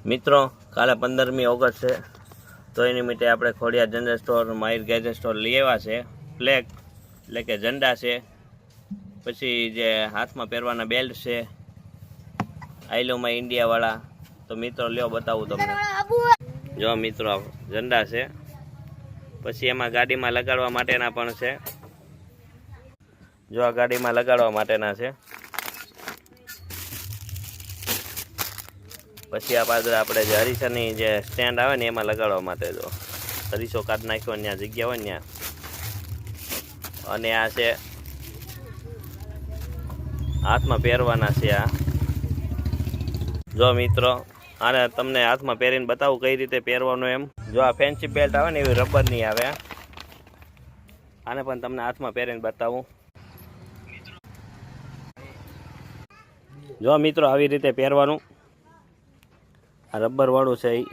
મિત્રો કાલે 15મી ઓગસ્ટ છે, તો એ નિમિત્તે આપણે Khodiyar general store Mahir gadget store લઈ આવ્યા છે. ફ્લેગ એટલે કે ઝંડા છે, પછી જે હાથમાં પહેરવાના બેલ્ટ છે, આઈલોમાં ઇન્ડિયાવાળા. તો મિત્રો લ્યો બતાવું તમને. જો મિત્રો ઝંડા છે, પછી એમાં ગાડીમાં લગાડવા માટેના પણ છે. જો આ ગાડીમાં લગાડવા માટેના છે. પછી આ પાછળ આપણે જે હરીસાની જે સ્ટેન્ડ આવે ને એમાં લગાડવા માટે. જો હરીસો કાઢ નાખ્યો ત્યાં જગ્યા હોય ને ત્યાં. અને આ છે હાથમાં પહેરવાના છે. આ જો મિત્રો આને તમને હાથમાં પહેરીને બતાવું કઈ રીતે પહેરવાનું એમ. જો આ ફેન્સી બેલ્ટ આવે ને એવી રબરની આવે. આને પણ તમને હાથમાં પહેરીને બતાવું. જો મિત્રો આવી રીતે પહેરવાનું. આ રબર વાળું છે એ.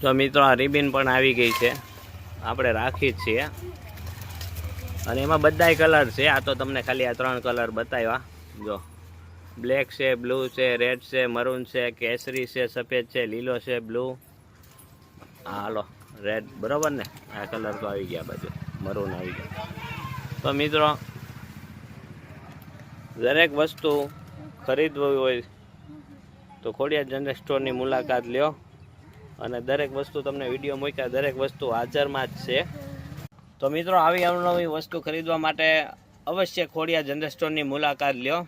જો મિત્રો આ રિબિન પણ આવી ગઈ છે, આપણે રાખી જ છીએ. અને એમાં બધાય કલર છે. આ તો તમને ખાલી આ 3 કલર બતાવ્યા. જો બ્લેક છે, બ્લુ છે, રેડ છે, મરૂન છે, કેસરી છે, સફેદ છે, લીલો છે, બ્લુ. હા હાલો રેડ બરાબર ને. આ કલર તો આવી ગયા, બધું મરૂન આવી ગયા. તો મિત્રો દરેક વસ્તુ ખરીદવી હોય તો ખોડિયાર જનરલ સ્ટોરની મુલાકાત લ્યો. અને દરેક વસ્તુ તમને વિડીયો મૂક્યા, દરેક વસ્તુ હાજરમાં જ છે. તો મિત્રો આવી અવનવી વસ્તુ ખરીદવા માટે અવશ્ય ખોડિયાર જનરલ સ્ટોરની મુલાકાત લ્યો.